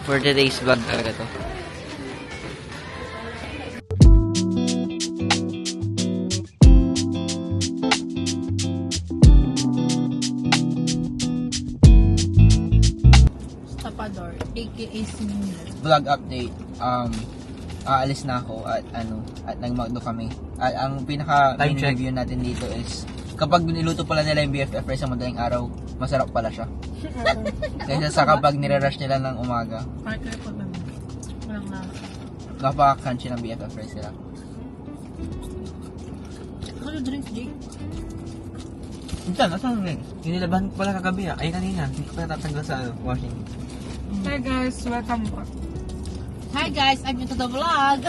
For today's vlog talaga to. Tapador, aka Sinino. Vlog update. Aalis na ako at nagmagdo kami. At ang pinaka main review natin dito is kapag niluto pala nila yung BFF rice sa madaling araw, masarap pala siya. Kaysa sa kapag nire-rush nila ng umaga. Kahit kayo po naman. Walang na. Napaka-crunchy ng BFF rice nila. Ano drinks, Jake? Minsan, asan yung drinks? Yung nilabahan ko pala kagabi Ay kanina, hindi ko pa natatanggal sa washing. Hi guys, welcome back. Hi guys, I'm into the vlog.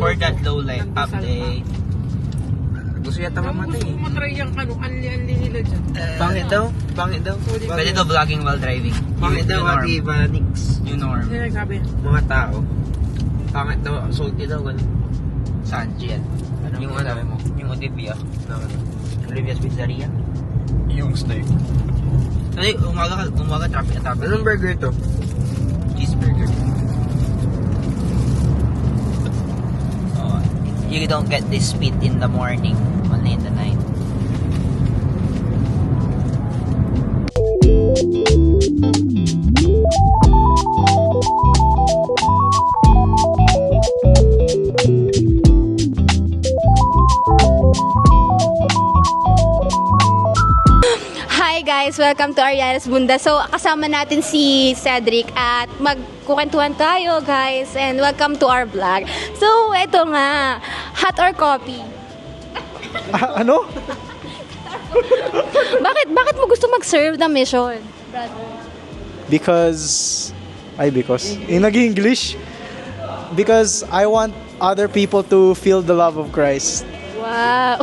For that low light update. Gusto yata mamatay Gusto ko matry yung anli-anli nila dyan. Pangit daw? Pwede daw vlogging while driving. Pangit daw Ate Vanix. New norm. Hindi nagsabi. Mga tao. Pangit daw, salty daw, gano'n. Saan, Gian? Yung ano mo? Yung Olivia. Olivia's Pizzeria. Yung steak. Kasi umaga traffic. Anong burger to? Cheeseburger. So, you don't get this speed in the morning, only in the night. Hi guys! Welcome to Ariana's Bunda. So, kasama natin si Cedric at magkukwentuhan tayo guys and welcome to our vlog. So, eto nga, hot or coffee? Ano? Bakit mo gusto mag-serve ng mission? Because nag-English? Because I want other people to feel the love of Christ. Wow!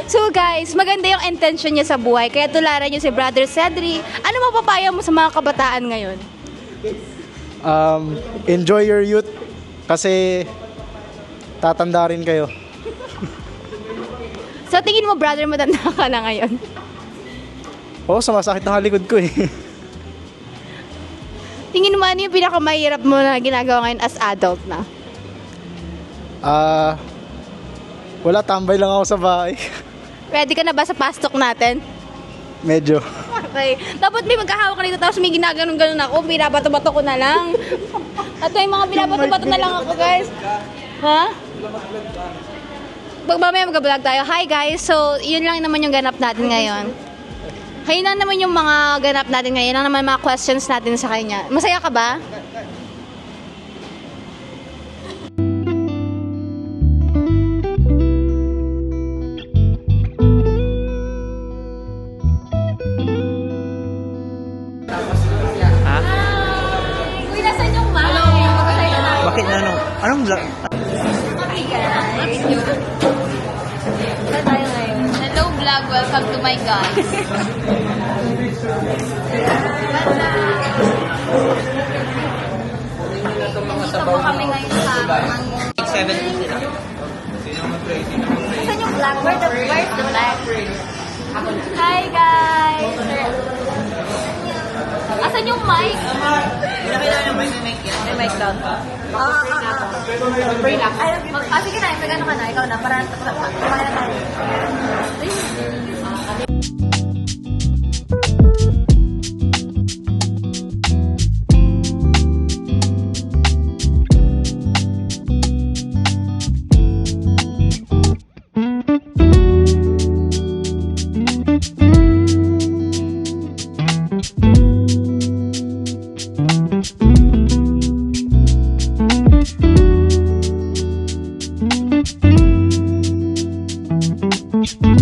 So guys, maganda yung intention niya sa buhay. Kaya tularan niyo si Brother Cedric. Ano mapapayo mo sa mga kabataan ngayon? Enjoy your youth kasi tatanda rin kayo. So tingin mo brother, matanda ka na ngayon? Oo, sumasakit ng likod ko eh. Tingin mo ano yung pinakamahirap mo na ginagawa ngayon as adult na? Wala, tambay lang ako sa bahay. Ready ka na ba sa pastok natin? Medyo. Okay. Dapat may magkahawak ka dito tapos may ginaganon-ganon ako. Binabato-bato ko na lang. At may mga binabato-bato na lang ako, guys. Ha? Pag mamaya mag-vlog tayo. Hi, guys. So, yun lang naman yung ganap natin ngayon. Ayun lang naman yung mga ganap natin ngayon. Yun lang naman mga questions natin sa kanya. Masaya ka ba? Uy, nasan yung mic? Bakit na Anong vlog? Saan tayo ngayon? Hello vlog, welcome to my guys. Dito po kami ngayon sa Mango. 7 sila. Saan yung vlog? Where's the vlog? Hi guys! Asan yung mic? May mic down. Spray na. Sige na, may gano'n ka na. Ikaw na, para kumaya na tayo. Thank you.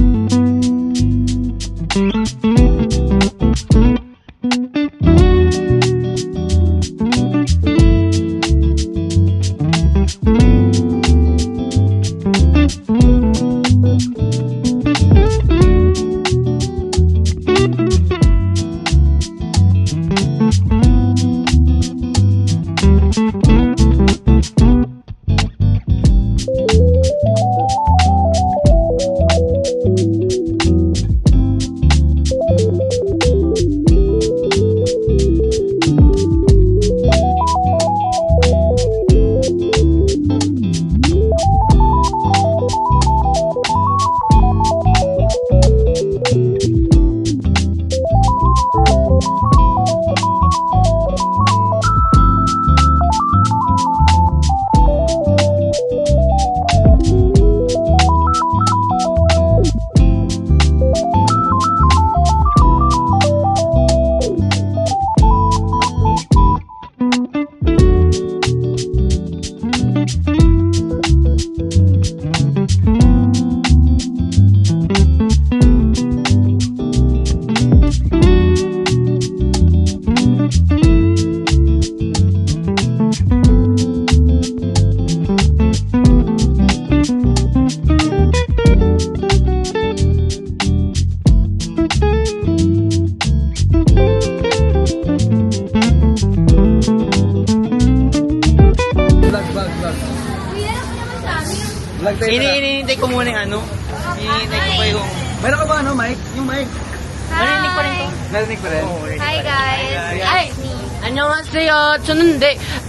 Hinihintay ko muna yung ano. Hinihintay ko pa yung... Meron ka ba mic? Yung mic. Narinig ko rin to. Narinig ko rin. Hi guys. Ay, 안녕하세요. 저는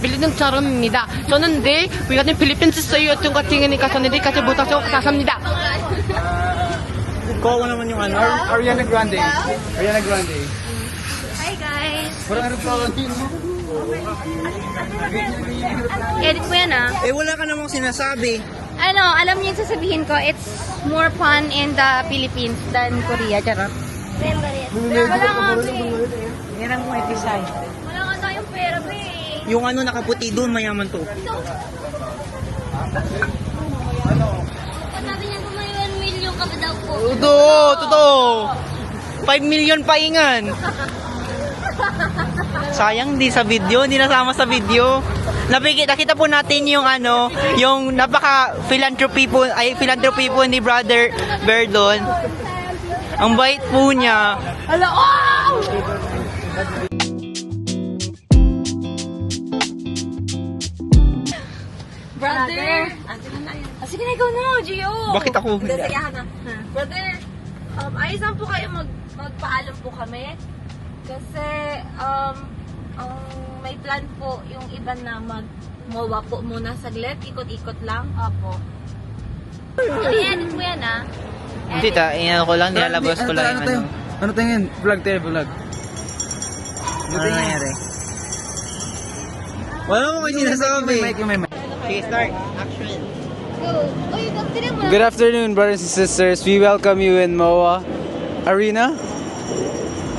빌리는 차롬입니다. 저는 우리 같은 필리핀스 어떤 같은 거니까 저는 같이 못하죠. 감사합니다. Kuha ko naman yung ano. Ariana Grande. Ariana Grande. Hi guys. Parang ano pa Edit mo yan ah. Eh, wala ka namang sinasabi. Ano, alam niyo yung sasabihin ko, it's more fun in the Philippines than Korea. Charot. Wala nga, wala nga tayong pera, pre. Yung ano nakaputi doon, mayaman to. Dapat natin yan kung may 1 million ka daw po. Totoo. 5 million paingan. Sayang, hindi nasama sa video. Nakita po natin yung ano, yung philanthropy po ni Brother Verdon. Ang bait po niya. Hala, oh! Brother! Sige na, ikaw na, Gio. Bakit ako? Sige, Hana. Brother, ayos lang po kayo magpaalam po kami. Kasi, may plan po yung iba na mag-mowa po muna saglit. Ikot-ikot lang. Opo. I-edit mo yan, ah. Hindi ta, ko lang, nilalabas ko lang yung ano. Ano tingin? Vlog tayo, vlog. Ano nangyari? Wala mo kayo sinasabi. Yung may mic. Okay, start. Action. Go. Uy, tinan mo. Good afternoon, brothers and sisters. We welcome you in MOA Arena.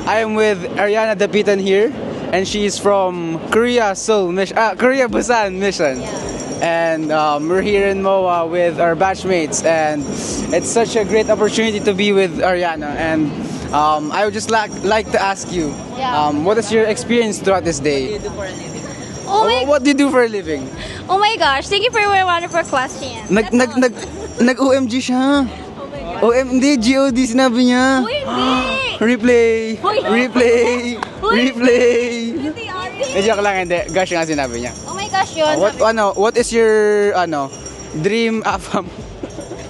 I am with Ariana Dapitan here, and she is from Korea Busan Mission. And we're here in MOA with our batchmates, and it's such a great opportunity to be with Ariana. And I would just like to ask you, what is your experience throughout this day? Oh my, What do you do for a living? oh my gosh, thank you for your wonderful question. Nag-OMG siya. Hindi, GOD sinabi niya. Uy, hindi! Replay! Uy. Replay! Uy. Replay! Hindi, Ari. Joke lang, hindi. Gosh nga sinabi niya. Oh my gosh, yun. What is your dream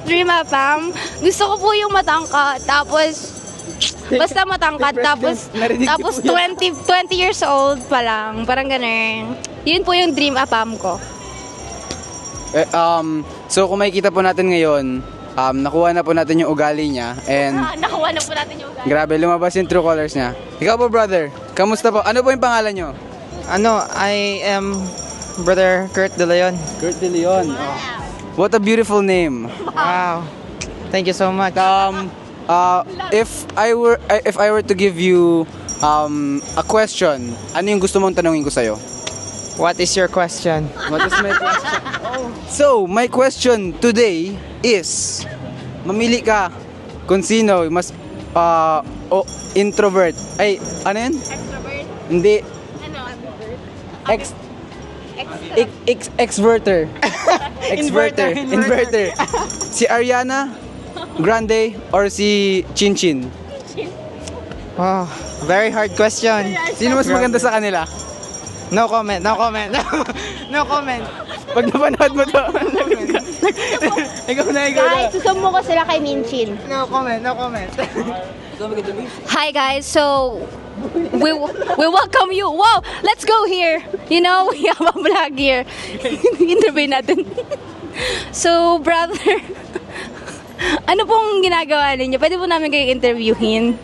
Dream apam. Gusto ko po yung matangkad. Tapos, basta matangkad. Narinig ko Tapos po 20 years old pa lang. Parang ganun. Yun po yung dream apam ko. So kung makikita po natin ngayon, nakuha na po natin yung ugali niya, and Nakuha na po natin yung ugali. grabe, lumabas yung true colors niya. Ikaw po, brother, kamusta po? Ano po yung pangalan niyo? I am Brother Kurt De Leon. Kurt De Leon. What a beautiful name. Wow. Thank you so much. If I were to give you a question, ano yung gusto mong tanungin ko sa'yo? What is your question? What is my question? So, my question today is, mamili ka kung sino mas introvert. Ay, ano yun? Extrovert? Hindi. Ano? Exverter. Inverter. Si Ariana Grande or si Chinchin? Wow. Very hard question. Sino mas maganda sa kanila? No comment. No comment. No comment. Pag napanood mo to, ikaw na. Guys, susumo ko sila kay Minchin. No comment. No comment. Hi guys, so we welcome you. Wow, let's go here. You know, we have a vlog here. Interview natin. So, brother, ano pong ginagawa ninyo? Pwede po namin kayo interviewin.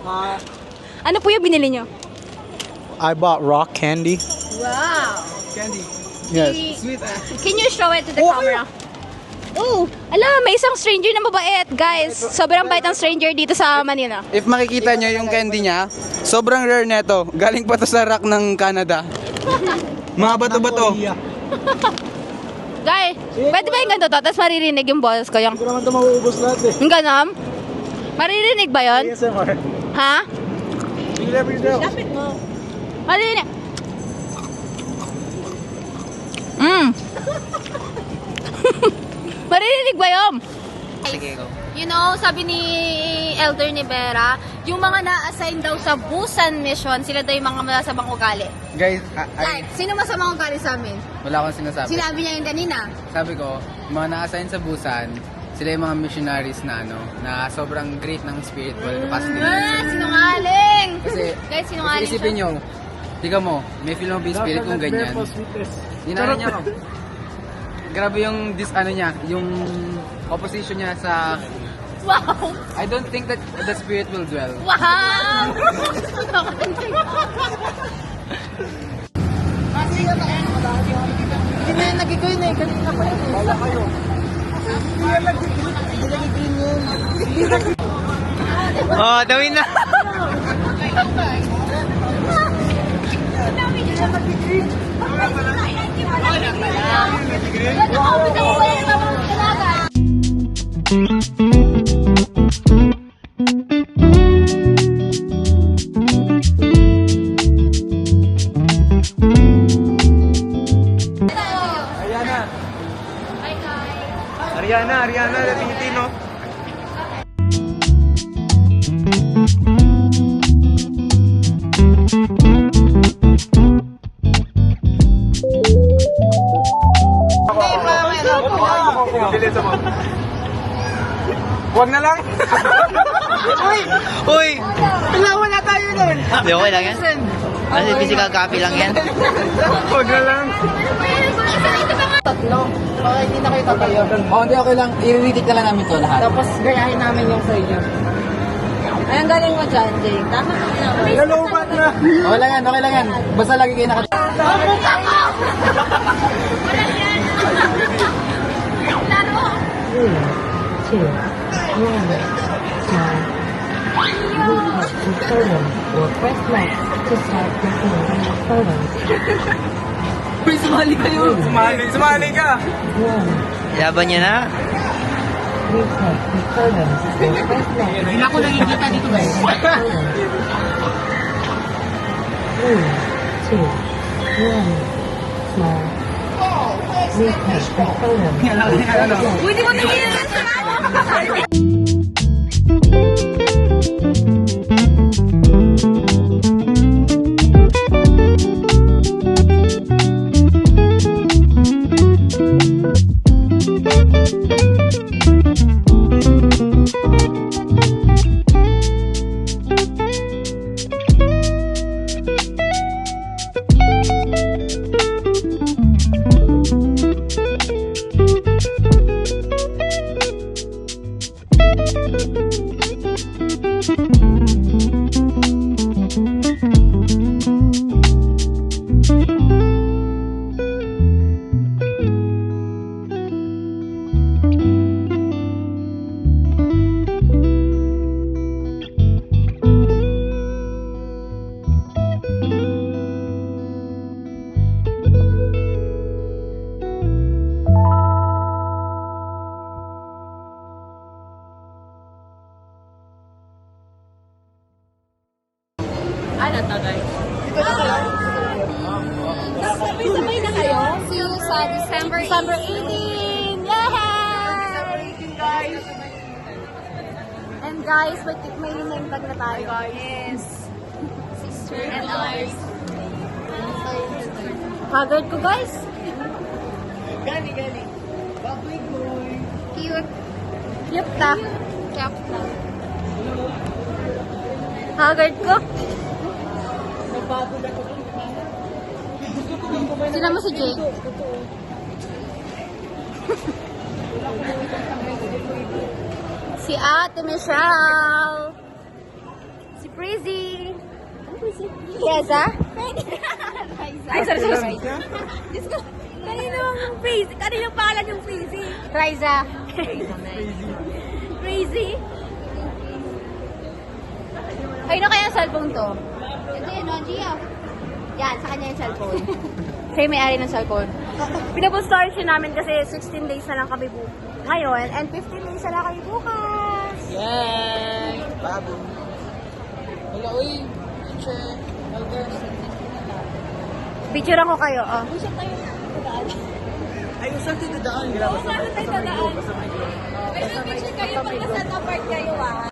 Ano po yung binili nyo? I bought rock candy. Wow. Candy. Yes. Can you show it to the camera? Oh, ala, may isang stranger na mabait, guys. Sobrang bait ang stranger dito sa Manila. If makikita nyo yung candy niya, sobrang rare neto. Galing pa to sa rock ng Canada. Mga bato-bato. Guys, pwede ba yung ganito to? Tapos maririnig yung boses ko yung... Hindi naman ito mauubos lahat eh. Yung ganon? Maririnig ba yun? ASMR. Ha? You never know. Maririnig. Maririnig ba yun? Sige, go. You know, sabi ni Elder Nivera, yung mga na-assign daw sa Busan Mission, sila daw yung mga masamang ugali. Guys, Like, sino masamang ugali sa amin? Wala akong sinasabi. Sinabi niya yun kanina. Sabi ko, yung mga na-assign sa Busan, sila yung mga missionaries na na sobrang great ng spiritual capacity. Sinungaling! Kasi, Guys, sinungaling isipin nyo, tiga mo, may feel mo be spirit kung ganyan. Dinaan niya ako. Grabe yung yung opposition niya sa Wow! I don't think that the spirit will dwell. Wow! Hindi na yung nag-green eh. Kanina pa yun. Wala kayo. Oh, tawin na. Ariana, the Filipino. Huwag na lang. Uy! Wala na tayo nun. Hindi, okay lang yan. Kasi physical copy lang yan. Huwag na lang. Tatlo. Okay, hindi na kayo tatayo. Hindi, okay lang. I-repeat ka lang namin to lahat. Tapos gayahin namin yung sa inyo. Ay, ang galing mo dyan, Jake. Tama ka na. Nalupat na. Okay lang yan. Basta lagi kayo naka... Uy, sumali kayo. Sumali ka. Laban niya na. Hindi na ako nakikita dito, guys. Uy, di mo tingin Ano to, guys? Sabay-sabay na kayo. See you sa December 18! Yay! And guys, may name tag na tayo. Yes. Sister and ours. Haggard ko, guys. Gani. Cute. Cute ta. Haggard ko. Sila mo si Jake. Si Ate Michelle. Si Prissy. Ano Prissy? Reza? Ay, sorry. Diyos ko. Kanino ang Prissy? Kanino pangalan yung Prissy? Reza. Prissy. Kayo na kaya ang cellphone to? Ito yun, no, Gia. Yan, sa kanya yung cellphone. Siya yung may-ari ng cellphone. Pinaboost namin kasi 16 days na lang kami ngayon and 15 days na lang kami bukas. Yay! Bago. Wala, uy. Picturean ko kayo, oh. Ay, saan tayo dadaan? Saan tayo dadaan? May picture kayo pag nasa apart kayo, ah.